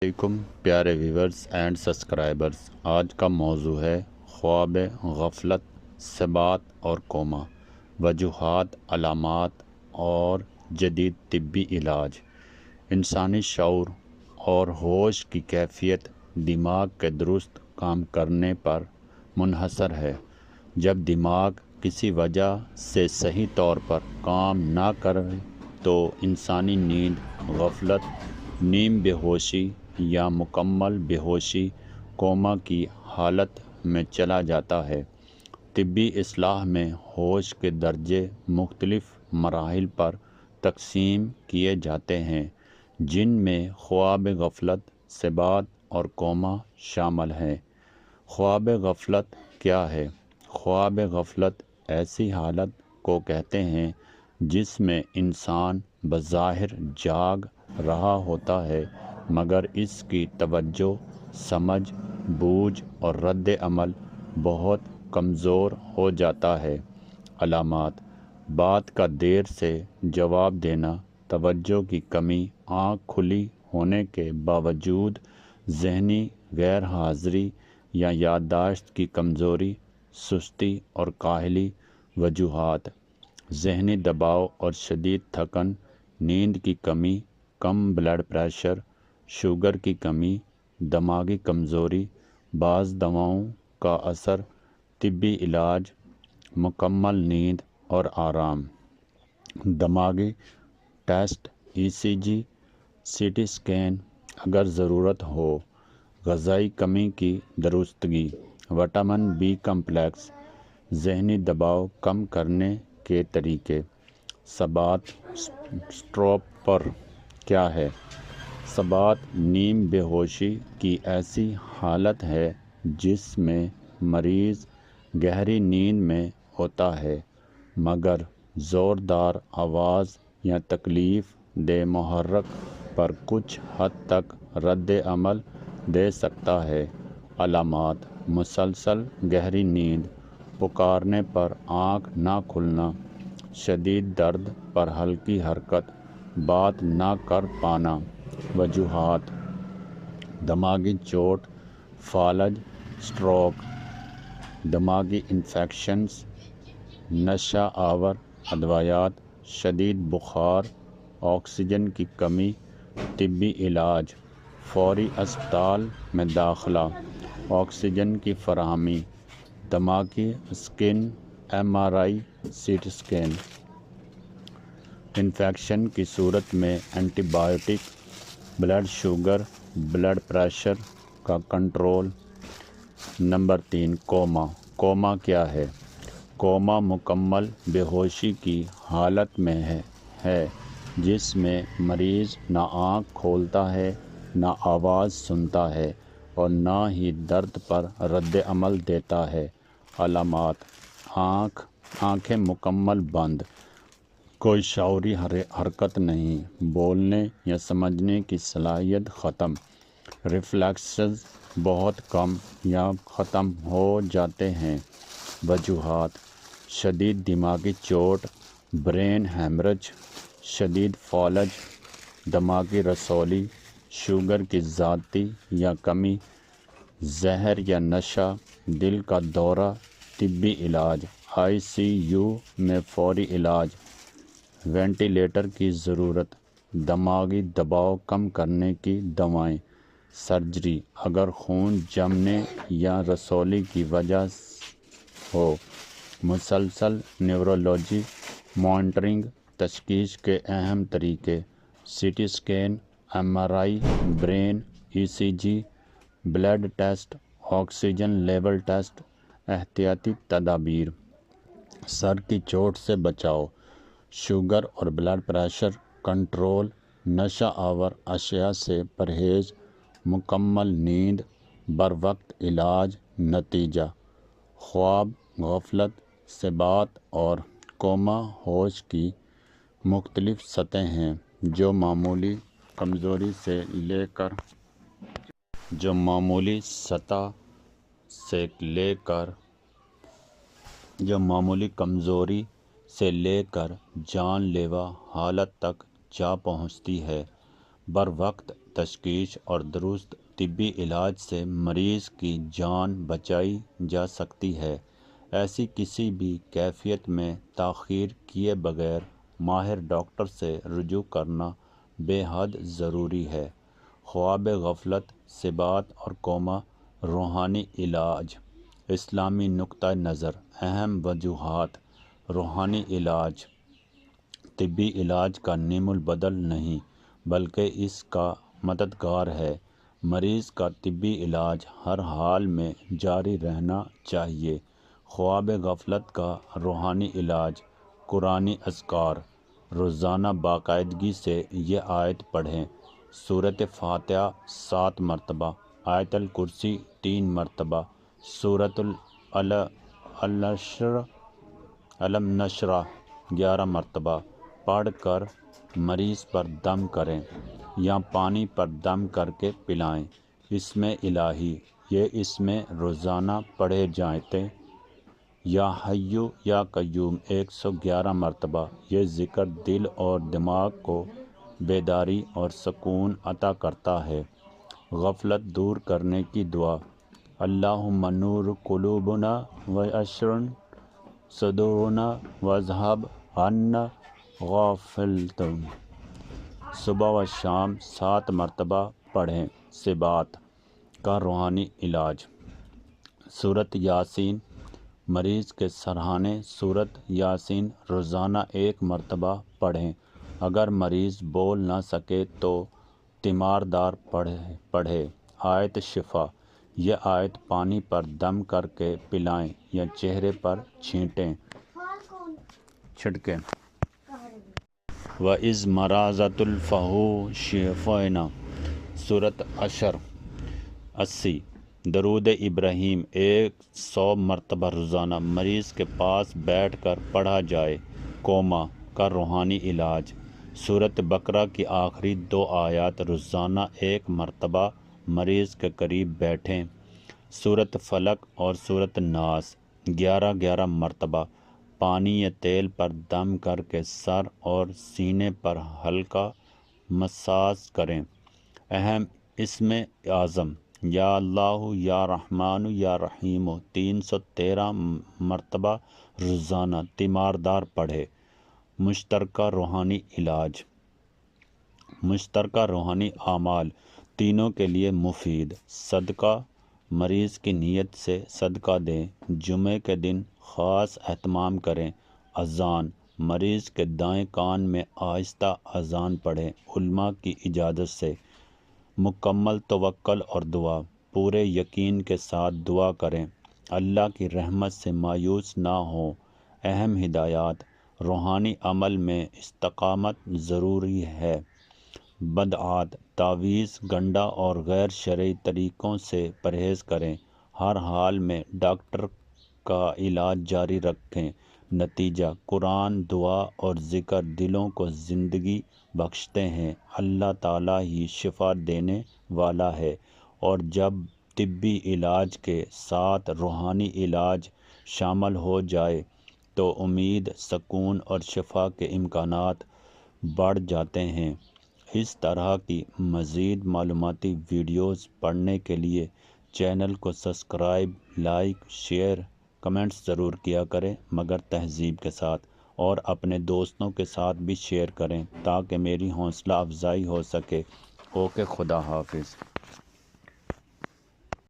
علیکم پیارے viewers and subscribers, آج کا موضوع ہے خواب غفلت، ثبات اور کوما، وجوہات، علامات اور جدید طبی علاج۔ انسانی شعور اور ہوش کی کیفیت دماغ کے درست کام کرنے پر منحصر ہے۔ جب دماغ کسی وجہ سے صحیح طور پر کام نہ کرے تو انسانی نیند، غفلت، نیم بے ہوشی یا مکمل بے ہوشی کوما کی حالت میں چلا جاتا ہے۔ طبی اصطلاح میں ہوش کے درجے مختلف مراحل پر تقسیم کیے جاتے ہیں، جن میں خواب غفلت، ثبات اور کوما شامل ہیں۔ خواب غفلت کیا ہے؟ خواب غفلت ایسی حالت کو کہتے ہیں جس میں انسان بظاہر جاگ رہا ہوتا ہے مگر اس کی توجہ، سمجھ بوجھ اور رد عمل بہت کمزور ہو جاتا ہے۔ علامات: بات کا دیر سے جواب دینا، توجہ کی کمی، آنکھ کھلی ہونے کے باوجود ذہنی غیر حاضری یا یادداشت کی کمزوری، سستی اور کاہلی۔ وجوہات: ذہنی دباؤ اور شدید تھکن، نیند کی کمی، کم بلڈ پریشر، شوگر کی کمی، دماغی کمزوری، بعض دواؤں کا اثر۔ طبی علاج: مکمل نیند اور آرام، دماغی ٹیسٹ، ECG، CT اسکین اگر ضرورت ہو، غذائی کمی کی درستگی، وٹامن B کمپلیکس۔ ذہنی دباؤ کم کرنے کے طریقے۔ ثبات: سٹوپر کیا ہے؟ ثبات نیم بے ہوشی کی ایسی حالت ہے جس میں مریض گہری نیند میں ہوتا ہے مگر زوردار آواز یا تکلیف دہ محرک پر کچھ حد تک رد عمل دے سکتا ہے۔ علامات: مسلسل گہری نیند، پکارنے پر آنکھ نہ کھلنا، شدید درد پر ہلکی حرکت، بات نہ کر پانا۔ وجوہات: دماغی چوٹ، فالج، اسٹروک، دماغی انفیکشنز، نشہ آور ادویات، شدید بخار، آکسیجن کی کمی۔ طبی علاج: فوری اسپتال میں داخلہ، آکسیجن کی فراہمی، دماغی scan, MRI، CT scan. Infection کی صورت میں antibiotic, blood sugar, blood pressure کا کنٹرول۔ Number 3، coma. کوما کیا ہے؟ کوما مکمل بے ہوشی کی حالت میں ہے جس میں مریض نہ آنکھ کھولتا ہے، نہ آواز سنتا ہے اور نہ ہی درد پر رد عمل دیتا ہے۔ علامات: آنکھیں مکمل بند، کوئی شعوری حرکت نہیں، بولنے یا سمجھنے کی صلاحیت ختم، ریفلیکسز بہت کم یا ختم ہو جاتے ہیں۔ وجوہات: شدید دماغی چوٹ، برین ہیمرج، شدید فالج، دماغی رسولی، شوگر کی زیادتی یا کمی، زہر یا نشہ، دل کا دورہ۔ طبی علاج: ICU میں فوری علاج، وینٹیلیٹر کی ضرورت، دماغی دباؤ کم کرنے کی دوائیں۔ سرجری اگر خون جمنے یا رسولی کی وجہ ہو۔ مسلسل نیورولوجی مانیٹرنگ۔ تشخیص کے اہم طریقے: CT scan, MRI brain, ECG، blood test, oxygen level test. احتیاطی تدابیر: سر کی چوٹ سے بچاؤ، شوگر اور بلڈ پریشر کنٹرول، نشہ آور اشیاء سے پرہیز، مکمل نیند، بروقت علاج۔ نتیجہ: خواب غفلت، ثبات اور کوما ہوش کی مختلف سطحیں ہیں جو معمولی کمزوری سے لے کر جان لیوا حالت تک جا پہنچتی ہے۔ بروقت تشخیص اور درست طبی علاج سے مریض کی جان بچائی جا سکتی ہے۔ ایسی کسی بھی کیفیت میں تاخیر کیے بغیر ماہر ڈاکٹر سے رجوع کرنا بے حد ضروری ہے۔ خواب غفلت، ثبات اور کوما، روحانی علاج۔ اسلامی نقطۂ نظر، اہم وجوہات۔ روحانی علاج طبی علاج کا نیم البدل نہیں بلکہ اس کا مددگار ہے۔ مریض کا طبی علاج ہر حال میں جاری رہنا چاہیے۔ خواب غفلت کا روحانی علاج، قرآنی اذکار۔ روزانہ باقاعدگی سے یہ آیت پڑھیں: سورۃ فاتحہ 7 مرتبہ، آیت الکرسی 3 مرتبہ، سورۃ علم نشرح 11 مرتبہ پڑھ کر مریض پر دم کریں یا پانی پر دم کر کے پلائیں۔ اسم الہی، یہ اسم روزانہ پڑھے جاتے۔ یا حی یا قیوم 111 مرتبہ، یہ ذکر دل اور دماغ کو بیداری اور سکون عطا کرتا ہے۔ غفلت دور کرنے کی دعا: اللہم نور قلوبنا واشرح صدورنا واذھب عنا غفلتنا۔ صبح و شام 7 مرتبہ پڑھیں۔ ثبات کا روحانی علاج، سورۃ یاسین۔ مریض کے سرہانے سورۃ یاسین روزانہ 1 مرتبہ پڑھیں۔ اگر مریض بول نہ سکے تو تیماردار پڑھے۔ آیت شفا، یہ آیت پانی پر دم کر کے پلائیں یا چہرے پر چھینٹیں۔ وَإِذْ مَرَضْتُ فَهُوَ شَفِيعٌ، سورۃ حشر 80۔ درود ابراہیم 100 مرتبہ روزانہ مریض کے پاس بیٹھ کر پڑھا جائے۔ کوما کا روحانی علاج، سورۃ بقرہ کی آخری 2 آیات روزانہ 1 مرتبہ مریض کے قریب بیٹھیں۔ سورۃ فلق اور سورۃ ناس 11 مرتبہ پانی یا تیل پر دم کر کے سر اور سینے پر ہلکا مساج کریں۔ اہم اسم اعظم: یا اللہ یا رحمان یا رحیم 313 مرتبہ روزانہ تیماردار پڑھے۔ مشترکہ روحانی علاج، مشترکہ روحانی اعمال تینوں کے لیے مفید۔ صدقہ، مریض کی نیت سے صدقہ دیں۔ جمعے کے دن خاص اہتمام کریں۔ اذان، مریض کے دائیں کان میں آہستہ اذان پڑھیں علماء کی اجازت سے۔ مکمل توکل اور دعا، پورے یقین کے ساتھ دعا کریں، اللہ کی رحمت سے مایوس نہ ہوں۔ اہم ہدایات: روحانی عمل میں استقامت ضروری ہے۔ بدعات، تعویذ، گنڈا اور غیر شرعی طریقوں سے پرہیز کریں۔ ہر حال میں ڈاکٹر کا علاج جاری رکھیں۔ نتیجہ: قرآن، دعا اور ذکر دلوں کو زندگی بخشتے ہیں۔ اللہ تعالیٰ ہی شفا دینے والا ہے، اور جب طبی علاج کے ساتھ روحانی علاج شامل ہو جائے تو امید، سکون اور شفا کے امکانات بڑھ جاتے ہیں۔ اس طرح کی مزید معلوماتی ویڈیوز پڑھنے کے لیے چینل کو سبسکرائب، لائک، شیئر، کمنٹس ضرور کیا کریں مگر تہذیب کے ساتھ، اور اپنے دوستوں کے ساتھ بھی شیئر کریں تاکہ میری حوصلہ افزائی ہو سکے۔ اوکے، خدا حافظ۔